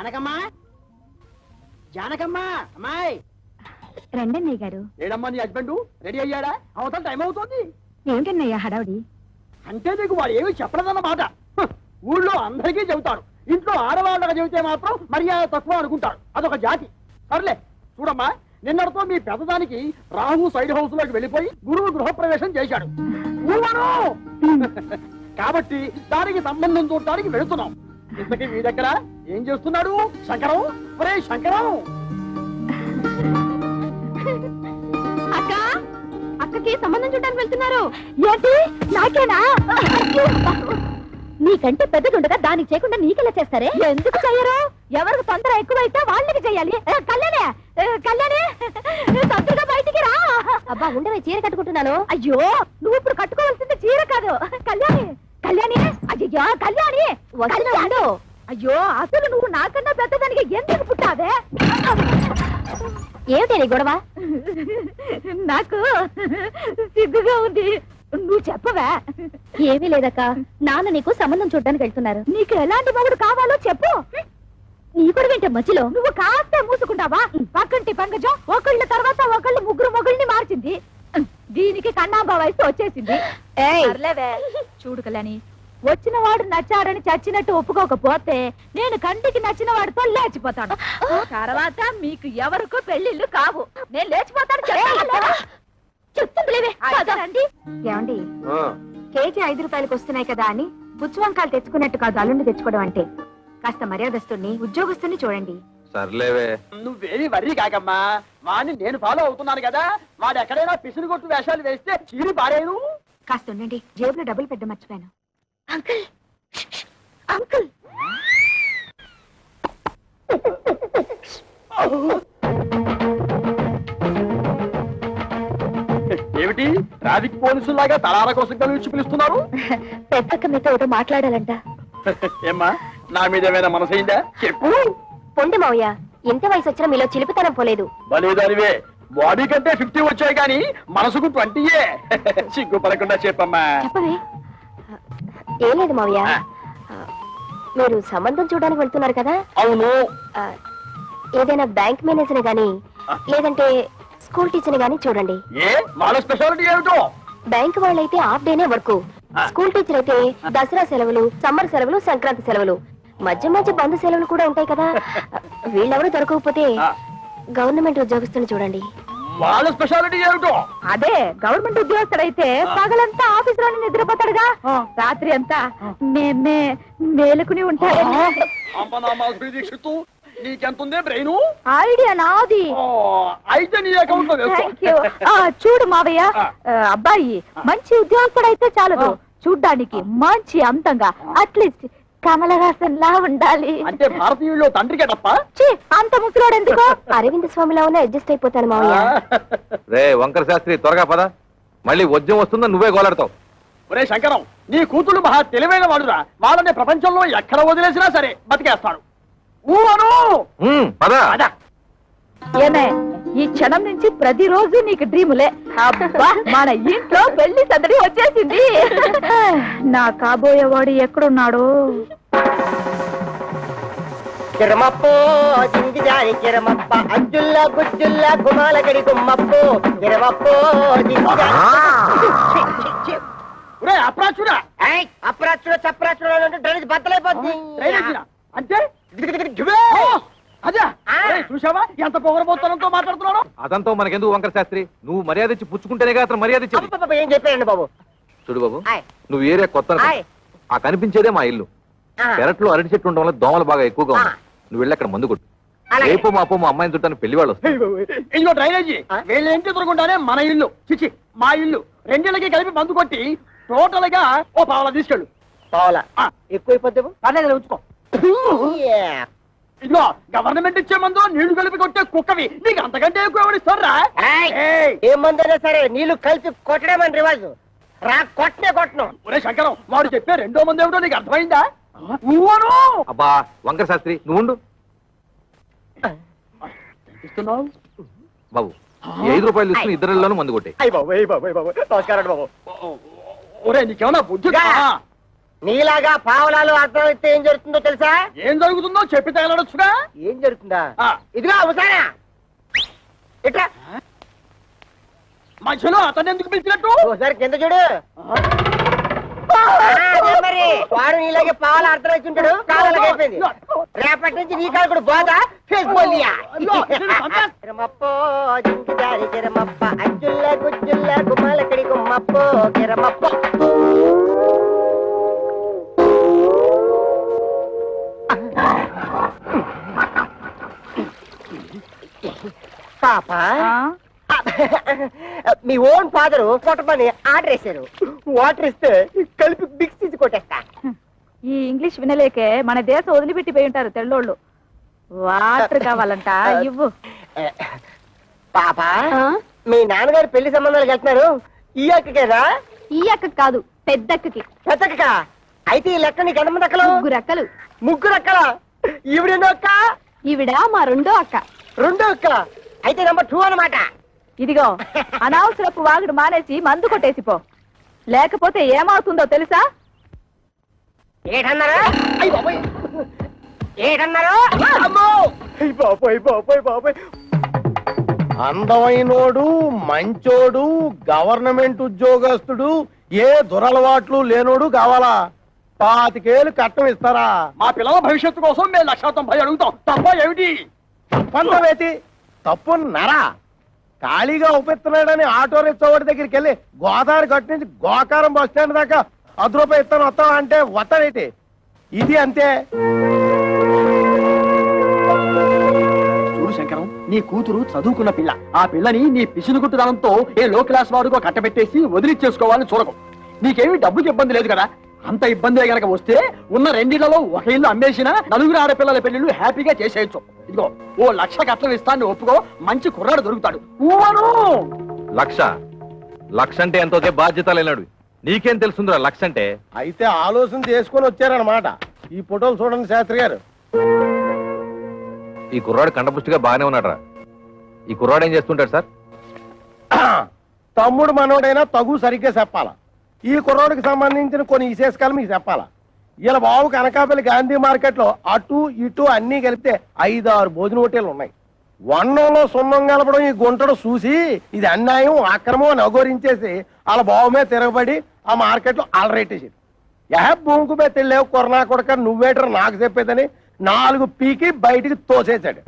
జానకమ్మా, జానకమ్మా, అమ్మాయి రండన్నయ్య గారు. ఏడమ్మా నీ హస్బెండ్ రెడీ అయ్యాడా? అవతల టైం అవుతుంది. ఏమిటన్నయ్య హడావుడి? అంటే నీకు వాడు ఏమి చెప్పలేదన్నమాట. ఊళ్ళో అందరికీ చెబుతారు, ఇంట్లో ఆడవాళ్ళగా చెబితే మాత్రం మర్యాద తక్కువ అనుకుంటారు. అదొక జాతి. సర్లే చూడమ్మా, నిన్నటితో మీ పెద్దదానికి రాహు సైడ్ హౌస్ లోకి వెళ్ళిపోయి గురువు గృహప్రవేశం చేశాడు. కాబట్టి దానికి సంబంధం చూడటానికి వెళుతున్నాం. ఇంతకీ మీ దగ్గర ఏం చేస్తున్నాడు శంకరం? ఒరే శంకరం! అక్క, అక్కకి సంబంధం చూడడానికి వెళ్తున్నారు. ఏంటి నాకేనా? నీకంటే పెద్దదుండగా దానికి చేయకుండా నీకెలా చేస్తారే? ఎందుకు చెయ్యరు? ఎవరికి తొందర ఎక్కువైతే వాళ్ళకి చెయ్యాలి. కళ్యాణే, కళ్యాణే, తొందరగా బయటికి రా. అబ్బా ఉండవే, చీర కట్టుకుంటున్నాను. అయ్యో, నువ్వు ఇప్పుడు కట్టుకోవాల్సింది చీర కాదు. కళ్యాణి, కళ్యాణి, అయ్యో కళ్యాణి వస్తున్నాడు. అయ్యో, అసలు నువ్వు నాకన్నా పెద్దదానికి ఎందుకు పుట్టావే? ఏమిటి నీ గొడవ? నాకు సిగ్గుగా ఉంది. నువ్వు చెప్పవా? ఏమీ లేదక్క, నాన్న నీకు సంబంధం చూడడానికి వెళ్తున్నారు. నీకు ఎలాంటి మొగుడు కావాలో చెప్పు. నీ కూడా వింటే మధ్యలో నువ్వు కాస్త మూసుకుంటావా? పక్కంటి పంకజం ఒకళ్ళ తర్వాత ఒకళ్ళు ముగ్గురు మొగుళ్ళని మార్చింది. దీనికి కన్నాంబ వయసు వచ్చేసింది. చూడు కళ్యాణి, వచ్చిన వాడు నచ్చాడని చచ్చినట్టు ఒప్పుకోకపోతే నేను కంటికి నచ్చిన వాడితో లేచిపోతాను. తర్వాత మీకు ఎవరికో పెళ్లిళ్ళు కావు. నేను లేచిపోతాను. చెప్తుందిలేవే. ఏమండి, కేజీ 5 రూపాయలకు వస్తున్నాయి కదా అని పుచ్చు వంకాయలు తెచ్చుకున్నట్టు కాదు అల్లుండి తెచ్చుకోవడం అంటే. కాస్త మర్యాదస్తుని ఉద్యోగస్తుని చూడండి. సర్లేవే, నువ్వేమి వర్రీ కాకమ్మా. వాడిని నేను ఫాలో అవుతున్నాను కదా. వాడు ఎక్కడైనా పిసిని కొట్టు వేషాలు వేస్తే చీరి పారేను. కాస్త ఉండండి, జేబులో డబ్బులు పెద్ద మర్చిపోయాను. Uncle, uncle. ఏమిటి ట్రాఫిక్ పోలీసులాగా తలాల కోసం కలిసి పిలుస్తున్నారు? పెద్దక్క మీతో ఒకటి మాట్లాడాలంట. ఏమ్మా, నా మీద ఏమైనా మనసైందా? చెప్పు. పొండి మావయ్య, ఎంత వయసు వచ్చినా మీలో చిలిపితనం పోలేదు. బలేదానివే, బాడీ కంటే 50 వచ్చాయి కానీ మనసుకు 20. సిగ్గుపడకుండా చెప్పమ్మా. చెప్పవే. ఏం లేదు మావయ్య, మీరు సంబంధం చూడడానికి వెళ్తున్నారు కదా? అవును. ఏదైనా బ్యాంక్ మేనేజర్ గాని లేదంటే స్కూల్ టీచర్ గాని చూడండి. ఏ వాళ్ళ స్పెషాలిటీ ఏమిటో? బ్యాంక్ వాళ్ళైతే హాఫ్ డేనే వర్క్, స్కూల్ టీచర్ అయితే దసరా సెలవులు, సమ్మర్ సెలవులు, సంక్రాంతి సెలవులు, మధ్య మధ్య బంధు సెలవులు కూడా ఉంటాయి కదా. వీళ్ళెవరూ దొరకకపోతే గవర్నమెంట్ ఉద్యోగస్తుని చూడండి. వాళ్ళ స్పెషాలిటీ ఏమిటో? అదే, గవర్నమెంట్ ఉద్యోగస్తుడైతే పగలంతా ఆఫీస్ లోనే నిద్రపోతాడుగా, రాత్రి అంతా మేలుకుని ఉంటాడు. నీకెంతుందే బ్రెయిన్? ఐడియా నాది. అయితే నీ అకౌంట్ లో చూడు మావయ్య, అబ్బాయి మంచి ఉద్యోగస్తుడైతే చాలదు, చూడ్డానికి మంచి అంతంగా, అట్లీస్ట్ కమలహాసన్ లా ఉండాలి. అంటే భారతీయుల్లో తండ్రికే తప్ప అంత ముసలోడు ఎందుకు? అరవింద్ స్వామిలా ఉన్న అడ్జస్ట్ అయిపోతాను మావయ్య. రే వంకర శాస్త్రి, త్వరగా పద, మళ్ళీ వద్యం వస్తుందో నువ్వే గోలాడతావు. ఒరే శంకరం, నీ కూతురు మహా తెలివైన వాడురా. వాళ్ళని ప్రపంచంలో ఎక్కడ వదిలేసినా సరే బతికేస్తాడు. ఏమే, ఈ క్షణం నుంచి ప్రతిరోజు నీకు డ్రీములే. అబ్బా, మన ఇంట్లో పెళ్లి సందడి వచ్చేసింది. నా కాబోయేవాడు ఎక్కడున్నాడు? చిరమప్పో జింగిజారి చిరమప్ప అజ్జుల్లా గుజ్జుల్లా గుమాలగడి గుమ్మప్పో చిరమప్పో అప్రాచుడా అప్రాచుడు చప్రాచుడు డ్రైనేజ్ బద్దలైపోతుంది. అంటే అదే చూసావా ఎంత పొగరబోతనంతో మాట్లాడుతున్నాడు? అదంతా మనకెందుకు వంకర శాస్త్రి, నువ్వు మర్యాద ఇచ్చి పుచ్చుకుంటేనే అతను మర్యాద ఇచ్చి. ఏం చెప్పారండి బాబు? చూడు బాబు, నువ్వు ఏరియా కొత్త, ఆ కనిపించేదే మా ఇల్లు. పెరట్లో అరటి చెట్టు ఉండడం వల్ల దోమలు బాగా ఎక్కువగా ఉన్నాయి. నువ్వు వెళ్ళి అక్కడ మందు కొట్టు. రేపు మాపో మా అమ్మాయిని చుట్టాను పెళ్లి వాళ్ళు వస్తారు. ఇదిగో డ్రైనేజీ, వీళ్ళ ఇంటి దొరకుండానే మన ఇల్లు చిచి మా ఇల్లు రెండిళ్ళకి కలిపి మందు కొట్టి టోటల్ గా ఓ పావలా తీసుకెళ్ళు. పావలా ఎక్కువైపోద్దేమో, పర్లేదు ఉంచుకో. ఇదిగో గవర్నమెంట్ ఇచ్చే మందు నీళ్లు కలిపి కొట్టే కుక్కవి నీకు అంతకంటే ఎక్కువ ఎవరిస్తారా? ఏ మందైనా సరే నీళ్లు కలిపి కొట్టడే మన రివాజు. రా కొట్టనే కొట్టను. ఒరే శంకరం, వాడు చెప్పే రెండో మంది ఏమిటో నీకు అర్థమైందా? అబ్బా వంకర శాస్త్రి, నువ్వు ఉండు బాబు. 5 రూపాయలు తీసుకుని ఇద్దరిలోనూ మందు కొట్టే. నమస్కారం బాబు. ఒరే నీకేమన్నా బుద్ధి? నీలాగా పావలాలు అర్థం అయితే ఏం జరుగుతుందో తెలుసా? ఏం జరుగుతుందో చెప్పి తగలడొచ్చుగా. ఏం జరుగుతుందా? ఆ. ఇదిగో అవసానా ఇట్లా మధ్యలో అతను ఎందుకు పిలిచినట్టు? ఒకసారి కింద చూడు. అదే మరి వాడు నీలాగే పావులు అర్థం అవుతుంటాడు. కావాలకి అయిపోయింది. రేపటి నుంచి నీ కాలు కూడా బాగా కిరమప్పో జింకిదారి కిరమప్ప అజ్జుల్ల గుజ్జుల్ల గుమ్మలకడి గుమ్మప్పో కిరమప్పో. పాప మీ ఓన్ ఫాదర్ కొట్టమని ఆర్డర్ వేశారు. వాటర్ ఇస్తే కలిపి మిక్స్ తీసి కొట్టేస్తా. ఈ ఇంగ్లీష్ వినలేకే మన దేశం వదిలిపెట్టిపోయి ఉంటారు తెల్లోళ్ళు. వాటర్ కావాలంట ఇవ్వు. పాప మీ నాన్నగారు పెళ్లి సంబంధాలకు వెళ్తున్నారు. ఈ అక్కకేనా? ఈ అక్క కాదు, పెద్దక్కకి. పెద్దక్క. అయితే ఈ లెక్క నీకు ఎంతమంది అక్కలు? ముగ్గురు అక్కలు. ముగ్గురు అక్కల. ఈవిడెన్నో అక్క? ఈవిడ మా రెండో అక్క. రెండో అక్క. అయితే నెంబర్ 2 అన్నమాట. ఇదిగో అనవసరపు వాగుడు మానేసి మందు కొట్టేసిపో, లేకపోతే ఏమవుతుందో తెలుసా? ఏటన్నారా? ఏటన్నారా? అమ్మో! బాబోయ్ బాబోయ్ బాబోయ్. అందమైనోడు, మంచోడు, గవర్నమెంట్ ఉద్యోగస్తుడు, ఏ దురలవాట్లు లేనోడు కావాలా? 25 ఏళ్ళు కట్టం ఇస్తారా? మా పిల్లల భవిష్యత్తు కోసం మేము 190 అడుగుతాం. తప్ప ఏమిటి? తప్పంతవేతి తప్పున్నారా? ఖాళీగా ఉపేస్తున్నాడని ఆటో రిక్షావాడి దగ్గరికి వెళ్ళి గోదావరి గట్టు నుంచి గోకారం బస్ స్టాండ్ దాకా ₹10 ఇస్తాను వస్తావా అంటే వస్తాడేటి? ఇది అంతే. చూడు శంకరం, నీ కూతురు చదువుకున్న పిల్ల. ఆ పిల్లని నీ పిసినుగుట్టుదనంతో ఏ లో క్లాస్ వాడుకో కట్టబెట్టేసి వదిలిచ్చేసుకోవాలని చూడకు. నీకేమి డబ్బుకి ఇబ్బంది లేదు కదా. అంత ఇబ్బంది గనక వస్తే ఉన్న 2 ఇళ్లలో ఒక ఇల్లు అమ్మేసినా 4 ఆడపిల్లల పెళ్లిళ్ళు హ్యాపీగా చేసేయచ్చు. ఇదిగో ఓ 1,00,000 కట్నం ఇస్తాను ఒప్పుకో, మంచి కుర్రాడు దొరుకుతాడు. లక్ష అంటే ఎంతో బాధ్యత లేనాడు. నీకేం తెలుసుందిరా లక్ష అంటే? అయితే ఆలోచన చేసుకొని వచ్చారనమాట. ఈ ఫోటోలు చూడండి శాస్త్రి గారు. ఈ కుర్రాడు కండపుష్టిగా బాగానే ఉన్నాడురా. ఈ కుర్రాడు ఏం చేస్తుంటాడు సార్? తమ్ముడు మనోడైనా తగు సరిగ్గా చెప్పాలా. ఈ కుర్రోడికి సంబంధించిన కొన్ని విశేషాలు మీకు చెప్పాలా. ఇలా బాబు కనకాపల్లి గాంధీ మార్కెట్ లో అటు ఇటు అన్ని కలిపితే 5-6 భోజన హోటేలు ఉన్నాయి. వన్నంలో సున్నం కలపడం ఈ గుంటడు చూసి ఇది అన్యాయం అక్రమం అని అఘోరించేసి వాళ్ళ బాబు మీద తిరగబడి ఆ మార్కెట్ లో అలరేటేసి భూమికి మీద తెలియవు కొరనా కొడక నువ్వేటర్ నాకు చెప్పేదని 4 పీకి బయటికి తోసేశాడు.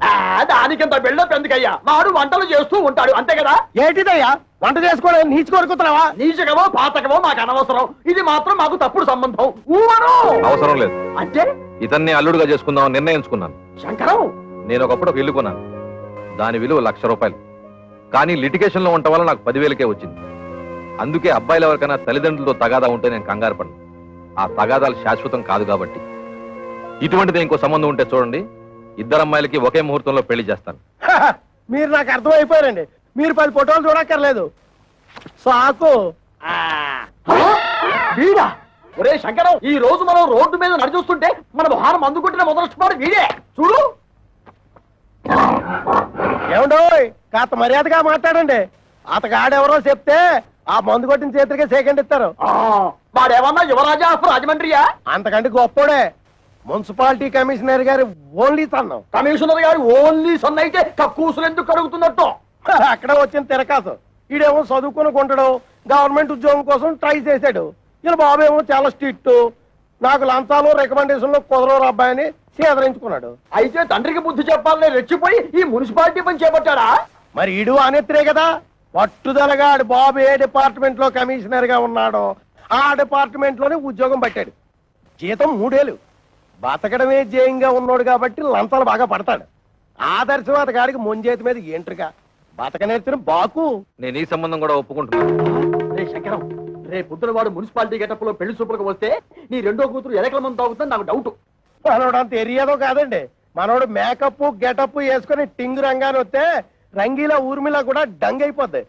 దానికింత బిల్డప్ ఎందుకయ్యా? వాడు వంటలు చేస్తూ ఉంటాడు అంతే కదా. ఏంటిదయ్యా వంట చేసుకోవడం నీచు కొరుకుతున్నావా? నీచకమో పాతకమో మాకు అనవసరం. ఇది మాత్రం మాకు తప్పుడు సంబంధం. అవసరం లేదు. అంటే ఇతన్ని అల్లుడుగా చేసుకుందామని నిర్ణయించుకున్నాను. శంకరం, నేను ఒకప్పుడు ఒక ఇల్లు కొన్నాను. దాని విలువ ₹1,00,000. కానీ లిటిగేషన్ లో ఉండటం వల్ల నాకు 10,000కే వచ్చింది. అందుకే అబ్బాయిలు ఎవరికైనా తల్లిదండ్రులతో తగాదా ఉంటే నేను కంగారు పడను. ఆ తగాదాలు శాశ్వతం కాదు కాబట్టి. ఇటువంటిది ఇంకో సంబంధం ఉంటే చూడండి, 2 అమ్మాయిలకి ఒకే ముహూర్తంలో పెళ్లి చేస్తాను. మీరు నాకు అర్థమైపోయారండి. మీరు 10 ఫోటోలు చూడక్కర్లేదు. సాకు. వీడా? ఒరే శంకరం, ఈ రోజు మనం రోడ్డు మీద నడిచొస్తుంటే మన మొహారం అందుకుంటున్న మొదలస్తున్నారు వీడే. చూడు. ఏమండో కాస్త మర్యాదగా మాట్లాడండి. అతగాడెవరో చెప్తే ఆ మందు కొట్టిన చేతులకే సెకండ్ ఇస్తారు. వాడేమన్నా యువరాజా ఆఫ్ రాజమండ్రియా? అంతకంటే గొప్పోడే. మున్సిపాలిటీ కమిషనర్ గారి ఓన్లీ సన్నం. కమిషనర్ గారు ఓన్లీ సన్ అయితే కక్కూసులు ఎందుకు కడుగుతున్నట్టు? అక్కడ వచ్చిన తిరకాసు. ఈడేమో చదువుకుని కొంటాడు, గవర్నమెంట్ ఉద్యోగం కోసం ట్రై చేశాడు. ఇలా బాబేమో చాలా స్ట్రిక్ట్, నాకు లంచాలు రికమెండేషన్లు కుదరవు అబ్బాయిని సేదరించుకున్నాడు. అయితే తండ్రికి బుద్ధి చెప్పాలని రెచ్చిపోయి ఈ మున్సిపాలిటీ పని చేపట్టాడా? మరి ఈడు అనేత్రే కదా పట్టుదలగా ఆడు బాబు ఏ డిపార్ట్మెంట్ లో కమిషనర్ గా ఉన్నాడో ఆ డిపార్ట్మెంట్ లోనే ఉద్యోగం పట్టాడు. జీతం 3 ఏళ్ళు. బతకడమే జయంగా ఉన్నాడు కాబట్టి లంచాలు బాగా పడతాడు. ఆదర్శవాద గాడికి ముంజేతి మీద ఏంట్రుగా బతక నేర్చిన బాకు. నేను ఈ సంబంధం కూడా ఒప్పుకుంటున్నాను. రే శంకరం, రే పొద్దున వాడు మున్సిపాలిటీ గెటప్ లో పెళ్లి చూపులకు వస్తే నీ రెండో కూతురు ఎలకల మంది తాగుతుందని నాకు డౌట్. మనోడు అంత ఎరియాదో కాదండి. మనోడు మేకప్ గెటప్ వేసుకుని టింగు రంగాన్ని వస్తే రంగీలా ఊర్మిలా కూడా డంగ్ అయిపోద్ది.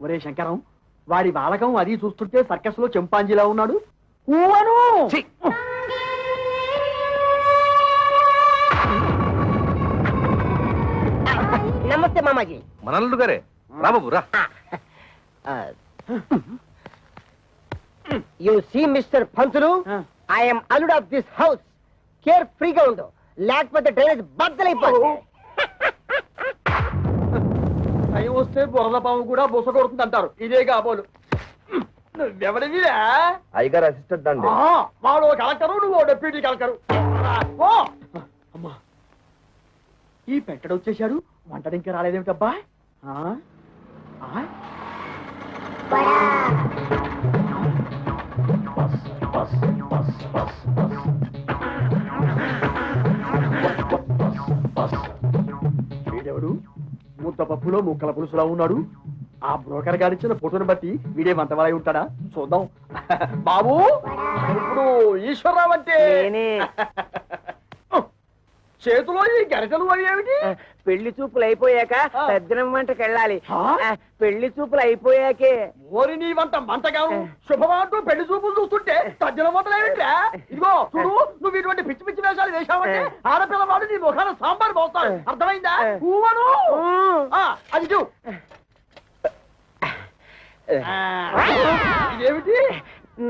ఒరే శంకరం, వాడి బాలకం అది చూస్తుంటే సర్కస్ లో చెంపాంజీలా ఉన్నాడు. ఊవను నమస్తే మామాజీ. మనల్లుడు గారే రా బాబు రా. You see mister Pantulu, I'm alludu of this house. కేర్ ఫ్రీగా ఉండు, లేకపోతే డ్రైనేజ్ బద్దలైపోతుంది. టైం వస్తే బురద పాము కూడా బుస కొడుతుంది అంటారు. ఇదే కాబోలు. నువ్వెవరివిరా? అయ్యగారు అసిస్టెంట్ అండి. వాడు కలెక్టరు, నువ్వు డెప్యూటీ కలెక్టరు. అమ్మా, ఈ పెట్టడు వచ్చేసాడు. వంటడు ఇంకా రాలేదేమిటబ్బా? వీడెవడు? ముద్ద పప్పులో ముక్కల పులుసులా ఉన్నాడు. ఆ బ్రోకర్ గారిచ్చిన ఫోటోని బట్టి వీడే వంటవాలై ఉంటాడా? చూద్దాం. బాబు, ఇప్పుడు ఈశ్వరరావు అంటే చేతిలో ఈ గరిటలు అవి ఏమిటి? పెళ్లి చూపులు అయిపోయాక సజ్జనం వంటకి వెళ్ళాలి. పెళ్లి చూపులు అయిపోయాకే. ఓరి నీ వంట మంటగాను శుభమాంటూ పెళ్లి చూపులు చూస్తుంటే తజ్జల వంటలు ఏమిట్రా? ఇదిగో చూడు, నువ్వు ఇటువంటి పిచ్చి పిచ్చి వేషాలు వేశావంటే ఆడపిల్లవాడు నీ ముఖాన సాంబార్ పోస్తాడు. అర్థమైందా? ఊవను అది చూ. ఇదేమిటి?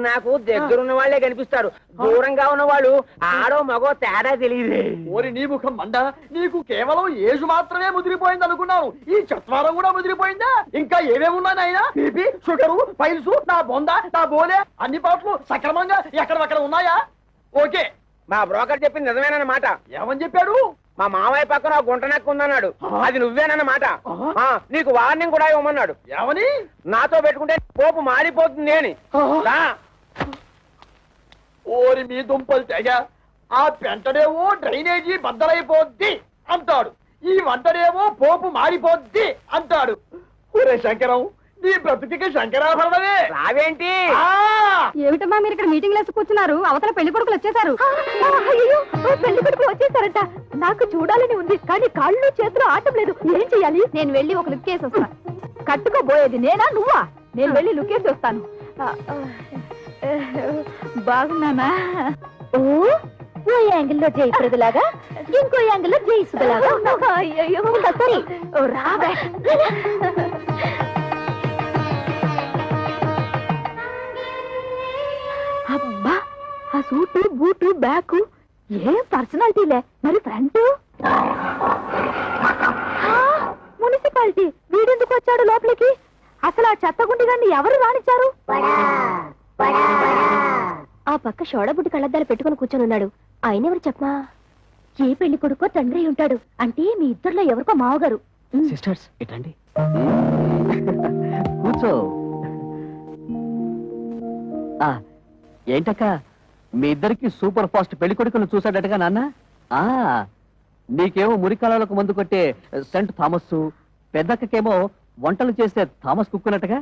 నాకు దగ్గరున్న వాళ్ళే కనిపిస్తారు, దూరంగా ఉన్న వాళ్ళు ఆడో మగో తేడా తెలియదు. ఓరి నీ ముఖం మండ, నీకు కేవలం ఏజు మాత్రమే ముదిరిపోయింది అనుకున్నాను. ఈ చత్వారం కూడా ముదిరిపోయిందా? ఇంకా ఏమేమి ఉన్నాయి నాయనా? బీపీ, షుగరు, పైల్స్, నా బొంద, నా బోలే అన్ని పాటలు సక్రమంగా ఎక్కడక్కడ ఉన్నాయా? ఓకే. మా బ్రోకర్ చెప్పింది నిజమేనన్నమాట. ఏమని చెప్పాడు? మా మావయ్య పక్కన గుంట నక్కు ఉందన్నాడు. అది నువ్వేనన్నమాట. నీకు వార్నింగ్ కూడా ఇవ్వమన్నాడు. ఏమని? నాతో పెట్టుకుంటే పోపు మారిపోతుంది అని. ఓరి మీ దుంపలు తెగ, ఆ పెంటడేమో డ్రైనేజీ బద్దలైపోద్ది అంటాడు, ఈ వంటడేమో పోపు మారిపోద్ది అంటాడు. ఒరే శంకరం, నీ బ్రతుకి శంకరాభరణమే. రావేంటి? ఏమిటమ్మా మీరు ఇక్కడ మీటింగ్ లేసి కూర్చున్నారు? అవతల పెళ్లి కొడుకులు వచ్చేసారు. పెళ్లి కొడుకులు వచ్చేసారట. నాకు చూడాలని ఉంది, కానీ కాళ్ళు చేతులు ఆటం లేదు. ఏం చెయ్యాలి? నేను వెళ్ళి ఒక లుక్ వేసి వస్తాను. కట్టుకోబోయేది నేనా నువ్వా? నేను వెళ్ళి లుక్ వేసి వస్తాను. బాగున్నానా? ఓ యాంగిల్లో జయప్రదలాగా, ఇంకో యాంగిల్లో జయసుధలాగా. అయ్యో సరే, రావే. అబ్బా, ఆ సూటు బూటు బ్యాగు ఏం పర్సనాలిటీలే. మరి ఫ్రంట్ మున్సిపాలిటీ. వీడెందుకు వచ్చాడు లోపలికి? అసలు ఆ చెత్తగుండి గారిని ఎవరు రానిచ్చారు? ఆ పక్క షోడబుడ్డి కళ్ళద్దాలు పెట్టుకుని కూర్చొని ఉన్నాడు. ఆయన ఎవరు చెప్పమా? ఏ పెళ్లి కొడుకో తండ్రి ఉంటాడు. అంటే మీ ఇద్దరులో ఎవరికో మావగారు. సిస్టర్స్ ఇటండి, కూర్చో. ఏంటక్క, మీ ఇద్దరికి సూపర్ ఫాస్ట్ పెళ్లి కొడుకును చూసాడటగా నాన్న? నీకేమో మురికాలకు మందు కొట్టే సెంట్ థామస్, పెద్దక్కకేమో వంటలు చేసే థామస్ కుక్కునట్టుగా.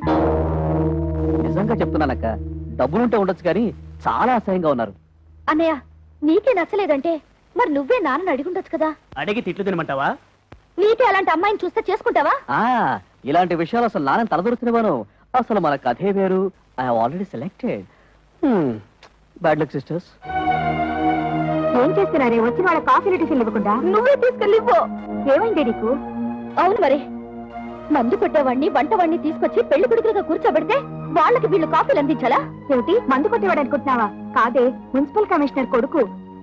నిజంగా చెప్తున్నానక్క, డబ్బులుంటే ఉండొచ్చు కానీ చాలా అసహ్యంగా ఉన్నారు. అన్నయ్య, నీకే నచ్చలేదంటే మరి నువ్వే నాన్న అడిగుండొచ్చు కదా. అడిగి తిట్లు తినమంటావా? నీకే అలాంటి అమ్మాయిని చూస్తే చేసుకుంటావా? ఇలాంటి విషయాలు అసలు నాన్న తలదొరుకునేవాను. అసలు మన కథే వేరు. I already selected. Bad luck sisters. ఏం చేస్తున్నారే? వచ్చి వాళ్ళ కాఫీ టిఫిన్ ఇవ్వకుండా నువ్వే తీసుకెళ్ళిపో. ఏమైంది నీకు? అవును మరి, మందు కొట్టేవాడిని వంటవాడిని తీసుకొచ్చి పెళ్లి కొడుకులుగా కూర్చోబెడితే వాళ్ళకి వీళ్ళు కాఫీలు అందించాలా? ఏమిటి, మందు కొట్టేవాడు అనుకుంటున్నావా? కాదే, మున్సిపల్ కమిషనర్ కొడుకు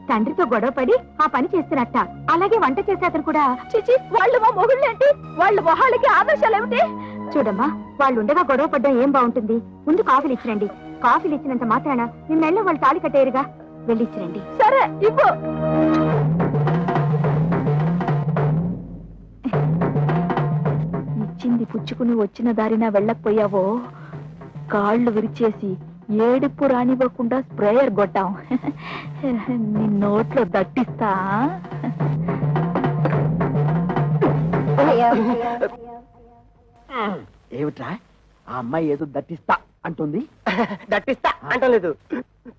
తండ్రితో గొడవపడి ఆ పని చేస్తున్నట్ట. అలాగే వంట చేసే అతను కూడా. చిచి, వాళ్ళు మా మొగుళ్ళేంటి? వాళ్ళు మొహాలకి ఆదర్శాలు ఏమిటి? చూడమ్మా, వాళ్ళు ఉండగా గొడవ పడ్డం ఏం బాగుంటుంది? ముందు కాఫీలు ఇచ్చిరండి. కాఫీలు ఇచ్చినంత మాత్రాన నిన్నెళ్ళ వాళ్ళు తాళి కట్టేరుగా. వెళ్ళిచ్చిరండి. సరే, ఇవ్వు. ఇచ్చింది పుచ్చుకుని వచ్చిన దారిన వెళ్ళకపోయావో కాళ్ళు విరిచేసి ఏడుపు రానివ్వకుండా స్ప్రేయర్ కొట్టాం. నీ నోట్లో దట్టిస్తా. ఏమిట్రా, ఆ అమ్మాయి ఏదో దట్టిస్తా అంటుంది? దట్టిస్తా అంటలేదు,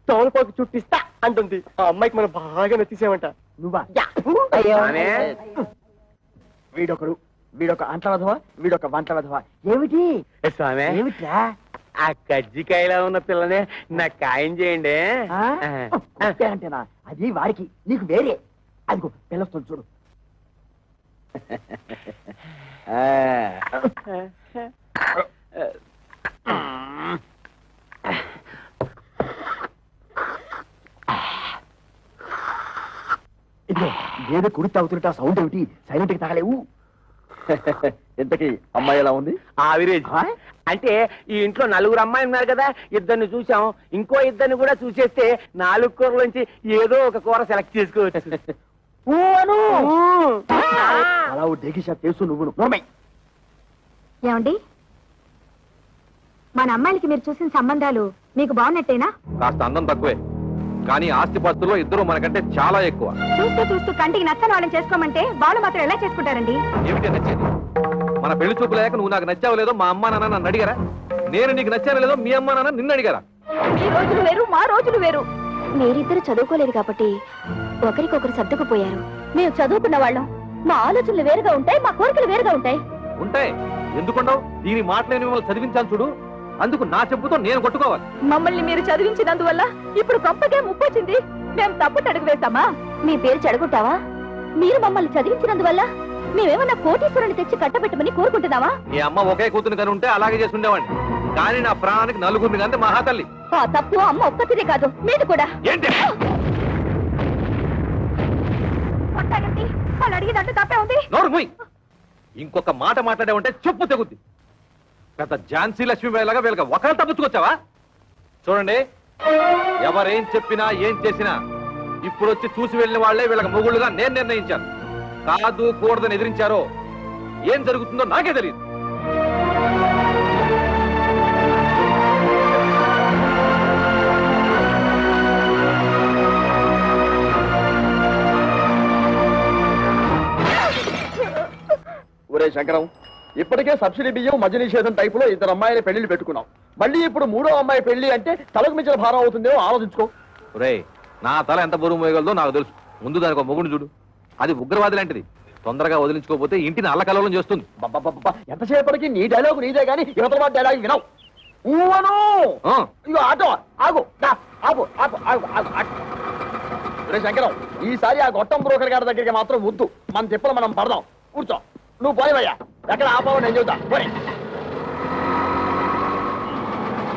తోలుపోకి చుట్టిస్తా అంటుంది. ఆ అమ్మాయికి మనం బాగా నచ్చేసామంట. నువ్వా? అయ్యో, వీడొకడు వీడొక అంట వధవ, వీడొక వంట వధవ. ఏమిటి స్వామి ఏమిట్రా? ఆ కజ్జికాయలో ఉన్న పిల్లనే నాకు ఖాయం చేయండి. ఆ? అంతే అంటేనా? అది వాడికి, నీకు వేరే. అదిగో పిల్లస్తుంది చూడు. ఇదిగో ఏదో కుడి తాగుతున్నట్టు సౌండ్ ఏమిటి? సైలెంట్ కి తాగలేవు. ఇంతకీ అమ్మాయి ఎలా ఉంది? ఆవిరేజ్. అంటే ఈ ఇంట్లో 4 అమ్మాయిలు ఉన్నారు కదా, ఇద్దరిని చూసాం, ఇంకో ఇద్దరిని కూడా చూసేస్తే 4 కూరలోంచి ఏదో ఒక కూర సెలెక్ట్ చేసుకోవచ్చు. అలా డేకిషా తెలుసు నువ్వు నోర్మై. ఏమండి, మన అమ్మాయిలకి మీరు చూసిన సంబంధాలు మీకు బాగున్నట్టేనా? కాస్త అందం తక్కువే, కానీ ఆస్తిపాస్తుల్లో ఇద్దరు మనకంటే చాలా ఎక్కువ. చూస్తూ చూస్తూ కంటికి నచ్చని వాళ్ళని చేసుకోమంటే వాళ్ళు మాత్రం ఎలా చేసుకుంటారండి? ఏమిటి నచ్చేది? మన పెళ్లి చూపు లేక నువ్వు నాకు నచ్చావు లేదో మా అమ్మా నాన్న నన్ను అడిగారా? నేను నీకు నచ్చాను లేదో మీ అమ్మా నాన్న నిన్ను అడిగారా? మీ రోజులు వేరు, మా రోజులు వేరు. మీరిద్దరు చదువుకోలేదు కాబట్టి ఒకరికొకరు సర్దుకుపోయారు. మేము చదువుకున్న వాళ్ళం, మా ఆలోచనలు వేరుగా ఉంటాయి, మా కోరికలు వేరుగా ఉంటాయి. ఉంటాయి, ఎందుకుండవు? దీని మాటలేని మిమ్మల్ని చదివించాను చూడు, అందుకు నా చెప్పుతో నేను కొట్టుకోవాలి. మమ్మల్ని మీరు చదివించినందువల్ల ఇప్పుడు గొప్పకే ముప్పొచ్చింది. మేము తప్పు అడుగు వేస్తామా? మీ పేరు చెడగొట్టావా? మీరు మమ్మల్ని చదివించినందువల్ల మేమేమన్నా కోటీశ్వరుని తెచ్చి కట్టబెట్టమని కోరుకుంటున్నావా? మీ అమ్మ ఒకే కూతురు కని ఉంటే అలాగే చేసి ఉండేవాడిని, కానీ నా ప్రాణానికి నలుగురిని కంటే మహాతల్లి. ఆ తప్పు అమ్మ ఒక్కతిదే కాదు, మీది కూడా. ఏంటి కొట్టాలండి, వాళ్ళు అడిగినట్టు తప్పే ఉంది. నోరు మూయ్. ఇంకొక మాట మాట్లాడే ఉంటే చెప్పు తెగుద్ది. పెద్ద ఝాన్సీ లక్ష్మీబాయిలాగా వీళ్ళకి ఒకళ్ళు తప్పించుకొచ్చావా? చూడండి, ఎవరేం చెప్పినా ఏం చేసినా ఇప్పుడు వచ్చి చూసి వెళ్ళిన వాళ్లే వీళ్ళకి మొగుళ్ళుగా నేను నిర్ణయించాను. కాదు కూడదని ఎదిరించారో ఏం జరుగుతుందో నాకే తెలియదు. ఒరే శంకరం, ఇప్పటికే సబ్సిడీ బియ్యం మద్య నిషేధం టైపులో 2 అమ్మాయిల పెళ్లిళ్ళు పెట్టుకున్నాం. మళ్ళీ ఇప్పుడు 3వ అమ్మాయి పెళ్లి అంటే తలకు మించిన భారం అవుతుందేమో ఆలోచించుకో. రేయ్, నా తల ఎంత బరువు మోయగలదో నాకు తెలుసు. ముందు దానికి ఒక మొగుడు చూడు, అది ఉగ్రవాది లాంటిది. తొందరగా వదిలించుకోకపోతే ఇంటిని అల్లకల్లోలం చేస్తుంది. ఎంతసేపటికి నీ డైలాగ్ నీదే గానీ యువతల వాడి డైలాగ్ వినవు. ఊవను ఆ, ఇగో ఆటో ఆగు, దా, ఆగు ఆగు ఆగు ఆగు ఆగు. ఒరే శంకరం, ఈసారి ఆ గొట్టం బ్రోకర్ గారి దగ్గరికి మాత్రం వద్దు. మన తిప్పలు మనం పడదాం. కూర్చో, నువ్వు పోయివయ్యా. ఎక్కడ ఆపావు నేను చెబుతా. పోయి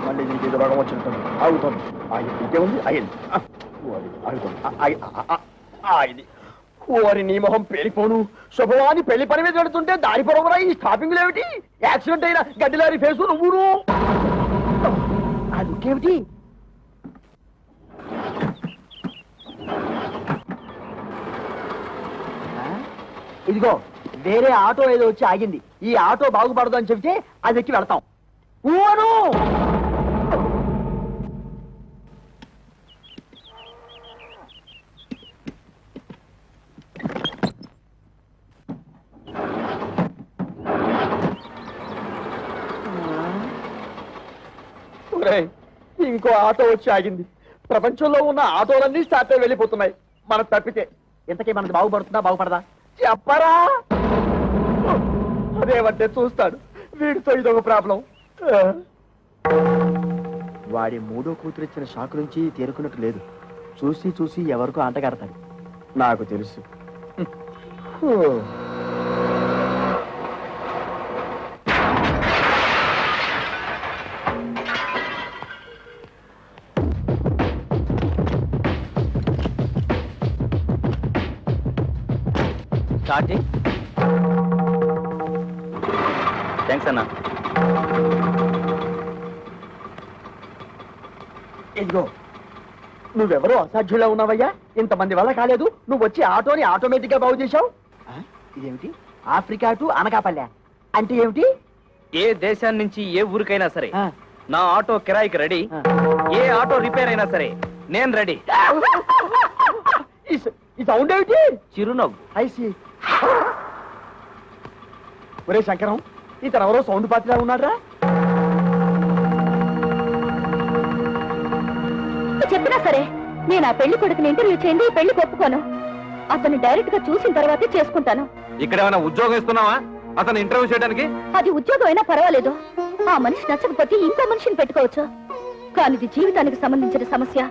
మళ్ళీ దీనికి ఏదో రోగం వచ్చినట్టుంది. ఆగుతుంది. ఇంకేముంది? అయింది. ఆగుతుంది. ఆగింది. ఓరి నీ మొహం పేలిపోను. శుభవాని పెళ్లి పని మీద పెడుతుంటే దారి పొరవరా ఈ స్టాపింగ్ ఏమిటి? యాక్సిడెంట్ అయిన గడ్డిలారి ఫేసు నువ్వును. అదుకేమిటి? ఇదిగో వేరే ఆటో ఏదో వచ్చి ఆగింది. ఈ ఆటో బాగుపడదు అని చెబితే అది ఎక్కి వెళ్తాం. ఊను ఇంకో ఆటో వచ్చి ఆగింది. ప్రపంచంలో ఉన్న ఆటోలన్నీ స్టార్ట్ అయి వెళ్ళిపోతున్నాయి. మనం తప్పితే ఇంతకీ మనది బాగుపడుతుందా బాగుపడదా చెప్పరా? అదేమంటే చూస్తాడు. వీడితో ఇదొక ప్రాబ్లం. వాడి 3వ కూతురు ఇచ్చిన షాక్ నుంచి తేరుకున్నట్టు లేదు. చూసి చూసి ఎవరికో అంటగడతాడు. నాకు తెలుసు. థ్యాంక్స్ అన్నా. ఇదిగో నువ్వెవరో అసాధ్యులా ఉన్నావయ్యా. ఇంతమంది వల్ల కాలేదు. నువ్వు వచ్చి ఆటోని ఆటోమేటిక్ గా బాగు చేశావు. ఇదేమిటి? ఆఫ్రికా టు అనకాపల్లె అంటే ఏమిటి? ఏ దేశాన్ని నుంచి ఏ ఊరికైనా సరే నా ఆటో కిరాయికి రెడీ. ఏ ఆటో రిపేర్ అయినా సరే నేను రెడీ. ఈ సౌండ్ ఏమిటి? చిరునవ్వు. ఐసి. ఒరే శంకరం, ఇతను ఎవరో సౌండ్ పాత్రలా ఉన్నాడ్రా. చెప్పినా సరే నేను ఆ పెళ్లి కొడుకుని ఇంటర్వ్యూ చేయండి, ఈ పెళ్లి ఒప్పుకోను. అతన్ని డైరెక్ట్ గా చూసిన తర్వాతే చేసుకుంటాను. ఇక్కడ ఏమైనా ఉద్యోగం ఇస్తున్నావా? అతను ఇంటర్వ్యూ చేయడానికి? అది ఉద్యోగం అయినా పర్వాలేదు. ఆ మనిషి నచ్చకపోతే ఇంకో మనిషిని పెట్టుకోవచ్చు. కానీ ఇది జీవితానికి సంబంధించిన సమస్య.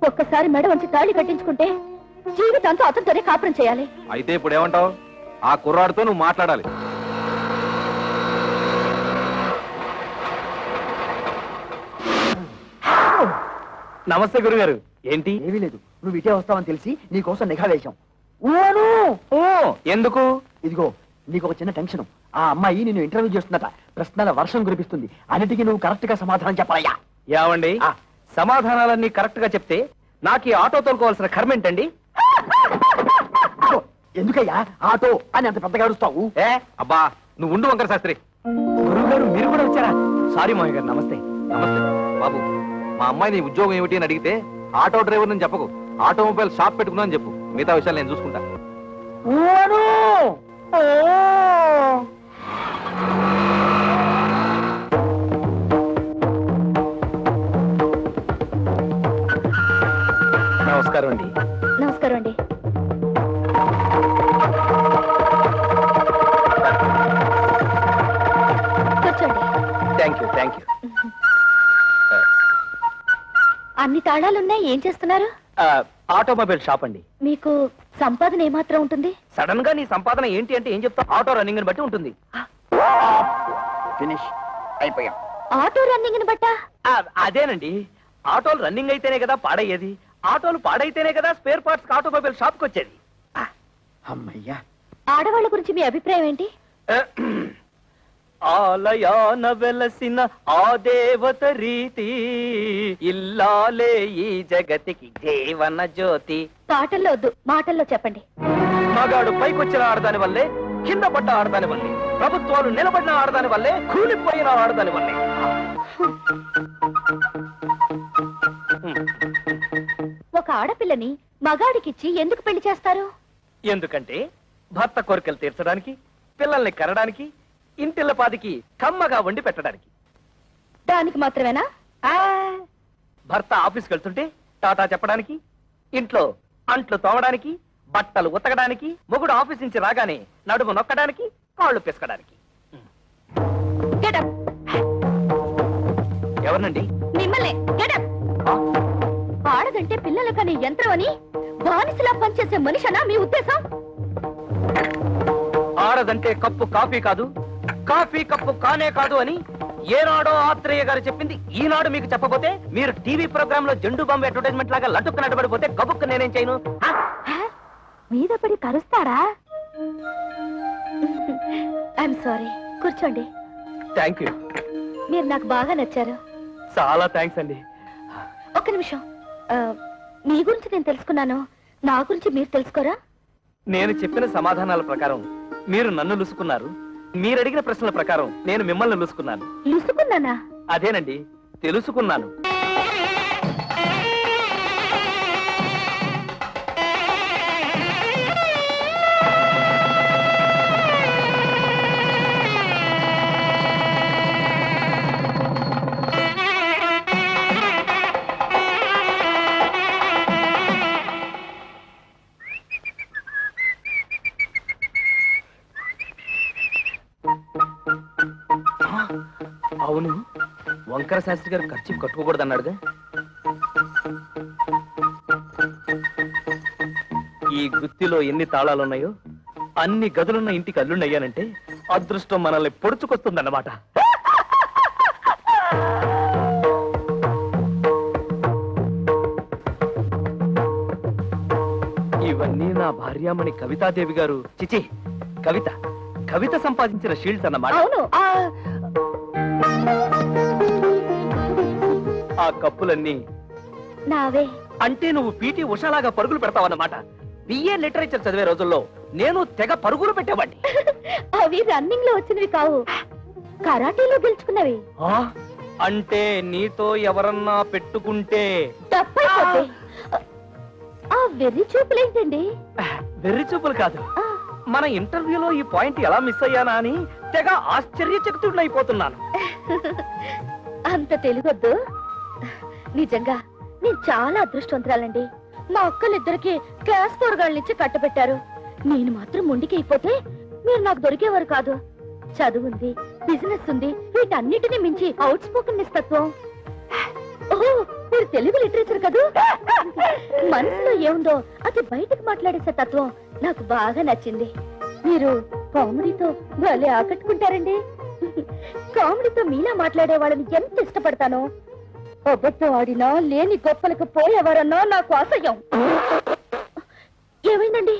ఒక్కసారి మెడ వంచి తాళి కట్టించుకుంటే జీవితాంతో అతనితోనే కాపురం చేయాలి. అయితే ఇప్పుడు ఏమంటావు? ఆ కుర్రాడితో నువ్వు మాట్లాడాలి. నమస్తే గురుగారు. ఏంటి? ఏమీ లేదు, నువ్వు ఇటే వస్తావని తెలిసి నీకోసం నిఘా వేశాం. ఓ ఎందుకు? ఇదిగో నీకు ఒక చిన్న టెన్షన్. ఆ అమ్మాయి నిన్ను ఇంటర్వ్యూ చేస్తుందట. ప్రశ్నల వర్షం కురిపిస్తుంది. అన్నిటికీ నువ్వు కరెక్ట్ గా సమాధానం చెప్పాలయ్యా. ఏమండి, సమాధానాలన్నీ కరెక్ట్ గా చెప్తే నాకు ఈ ఆటో తోలుకోవాల్సిన కర్మ ఏంటండి? ఎందుకయ్యా ఆటో అని అంత పెద్దగా అరుస్తావు? అబ్బా నువ్వు ఉండు వంకర శాస్త్రి. గురువుగారు మీరు కూడా వచ్చారా? సారీ మామయ్య గారు. నమస్తే. నమస్తే బాబు. మా అమ్మాయి నీ ఉద్యోగం ఏమిటి అని అడిగితే ఆటో డ్రైవర్ అని చెప్పకు, ఆటోమొబైల్ షాప్ పెట్టుకున్నా అని చెప్పు. మిగతా విషయాలు నేను చూసుకుంటా. నమస్కారం అండి. నమస్కారం అండి. కూర్చోండి. Thank you. అన్ని తాళాలున్నాయి. ఏం చేస్తున్నారు? ఆటోమొబైల్ షాప్ అండి. మీకు సంపాదన ఏమాత్రం ఉంటుంది? సడన్ గా నీ సంపాదన ఏంటి అంటే ఏం చెప్తావు? ఆటో రన్నింగ్ బట్టి ఉంటుంది. ఫినిష్ అయిపోయాం. ఆటో రన్నింగ్ బట్టా? అదేనండి, ఆటోలు రన్నింగ్ అయితేనే కదా పాడయ్యేది. ఆటోలు పాడైతేనే కదా స్పేర్ పార్ట్స్ ఆటోమొబైల్ షాప్ కి వచ్చేది. అమ్మయ్యా. ఆడవాళ్ళ గురించి మీ అభిప్రాయం ఏంటి? ఆలయాన వెలసిన ఆ దేవత రీతి, ఇల్లాలే ఈ జగతికి జీవన జ్యోతి. పాటల్లో వద్దు, మాటల్లో చెప్పండి. మగాడు పైకొచ్చిన ఆడదాని వల్లే, కింద పడ్డ ఆడదాని వల్లే, ప్రభుత్వాలు నిలబడిన ఆడదాని వల్లే, కూలిపోయిన ఆడదాని వల్లే. ఒక ఆడపిల్లని మగాడికిచ్చి ఎందుకు పెళ్లి చేస్తారు? ఎందుకంటే భర్త కోరికలు తీర్చడానికి, పిల్లల్ని కనడానికి, ఇంటిల్లపాదికి కమ్మగా వండి పెట్టడానికి. దానికి మాత్రమేనా? భర్త ఆఫీస్కి వెళ్తుంటే టాటా చెప్పడానికి, ఇంట్లో అంట్లు తోమడానికి, బట్టలు ఉతకడానికి, మొగుడు ఆఫీస్ నుంచి రాగానే నడుము నొక్కడానికి, కాళ్ళు పిసకడానికి. Get up. ఎవరినండి? మిమ్మల్ని. Get up. ఆడదంటే పిల్లల కనే యంత్రం అని బానిసలా పనిచేసే మనిషనా మీ ఉద్దేశం? ఆడదంటే కప్పు కాఫీ కాదు, కాఫీ కప్పు కానే కాదు అని ఏనాడో ఆత్రేయ గారు చెప్పింది ఈనాడు మీకు చెప్పబోతే, మీరు టీవీ ప్రోగ్రామ్ లో జెండు బాంబు అడ్వర్టైజ్మెంట్ లాగా లటుక్కు నడబడిపోతే గబుక్కు నేనేం చేయను? మీద పడి కరుస్తారా? I'm sorry. కూర్చోండి. Thank you. మీరు నాకు బాగా నచ్చారు. చాలా థ్యాంక్స్ అండి. ఒక్క నిమిషం. మీ గురించి నేను తెలుసుకున్నాను, నా గురించి మీరు తెలుసుకోరా? నేను చెప్పిన సమాధానాల ప్రకారం మీరు నన్ను లుసుకున్నారు, మీరు అడిగిన ప్రశ్నల ప్రకారం నేను మిమ్మల్ని లుసుకున్నాను. లుసుకున్నానా? అదేనండి, తెలుసుకున్నాను. అవును, వంకర శాస్త్రి గారు ఖర్చు కట్టుకోకూడదన్నాడుగా. ఈ గుత్తిలో ఎన్ని తాళాలున్నాయో అన్ని గదులున్న ఇంటికి అల్లుండయ్యానంటే అదృష్టం మనల్ని పొడుచుకొస్తుందన్నమాట. ఇవన్నీ నా భార్యామణి కవితాదేవి గారు, చిచి కవిత సంపాదించిన షీల్డ్స్ అన్నమాట. అవును. ఆ కప్పులన్నీ నావే. అంటే నువ్వు పీటీ ఉషాలాగా పరుగులు పెడతావన్నమాట. బిఏ లిటరేచర్ చదివే రోజుల్లో నేను తెగ పరుగులు పెట్టేవాడిని. అవి రన్నింగ్ లో వచ్చినవి కావు, కరాటీలో గెలుచుకున్నవి. అంటే నీతో ఎవరన్నా పెట్టుకుంటే తప్పైపోతే ఆ వెర్రి చూపులేంటండి? వెర్రి చూపులు కాదు, మన ఇంటర్వ్యూలో ఈ పాయింట్ ఎలా మిస్ అయ్యానా అని తెగ ఆశ్చర్యచకితుడైపోతున్నాను. అంత తెలుగొద్దు. నిజంగా నేను చాలా అదృష్టవంతురాలండి. మా అక్కలిద్దరికి క్లాస్ 4 నుంచి కట్టబెట్టారు. నేను మాత్రం మొండికి అయిపోతే మీరు నాకు దొరికేవారు కాదు. చదువు ఉంది, బిజినెస్ ఉంది, వీటన్నిటిని మించి అవుట్ స్పోకెన్ తత్వం. ఓహో, మీరు తెలుగు లిటరేచర్ కదూ. మనసులో ఏముందో అది బయటకు మాట్లాడేసే తత్వం నాకు బాగా నచ్చింది. మీరు కామెడీతో భలే ఆకట్టుకుంటారండి. కామెడీతో మీలా మాట్లాడే వాళ్ళని ఎంత ఇష్టపడతానో. అబద్ధం ఆడినా లేని గొప్పలకు పోయేవారన్నా నాకు అసహ్యం. ఏమైందండి?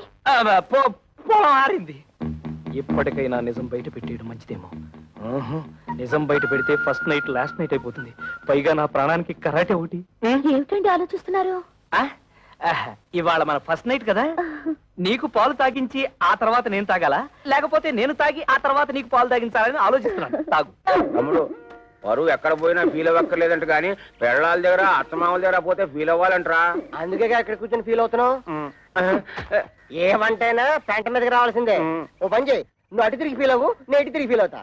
పొలం ఆరింది. ఎప్పటికైనా నిజం బయట పెట్టేయడం మంచిదేమో. నిజం బయట పెడితే ఫస్ట్ నైట్ లాస్ట్ నైట్ అయిపోతుంది. పైగా నా ప్రాణానికి కరాటే ఒకటి. ఏమిటండి ఆలోచిస్తున్నారు? ఇవాళ మన ఫస్ట్ నైట్ కదా, నీకు పాలు తాగించి ఆ తర్వాత నేను తాగాలా, లేకపోతే నేను తాగి ఆ తర్వాత నీకు పాలు తాగించాలని ఆలోచిస్తున్నాను. తాగు. తమ్ముడు, పరువు ఎక్కడ పోయినా ఫీల్ అవ్వక్కర్లేదంట గాని పెళ్ళాల దగ్గర అత్తమామల దగ్గర పోతే ఫీల్ అవ్వాలంటరా. అందుకే ఇక్కడ కూర్చొని ఫీల్ అవుతున్నావు. ఏమంటేనా పెంట మీదకి రావాల్సిందే. ఓ పని చేయి, నువ్వు అటు తిరిగి ఫీల్ అవ్వు, నేను ఇటు తిరిగి ఫీల్ అవుతా.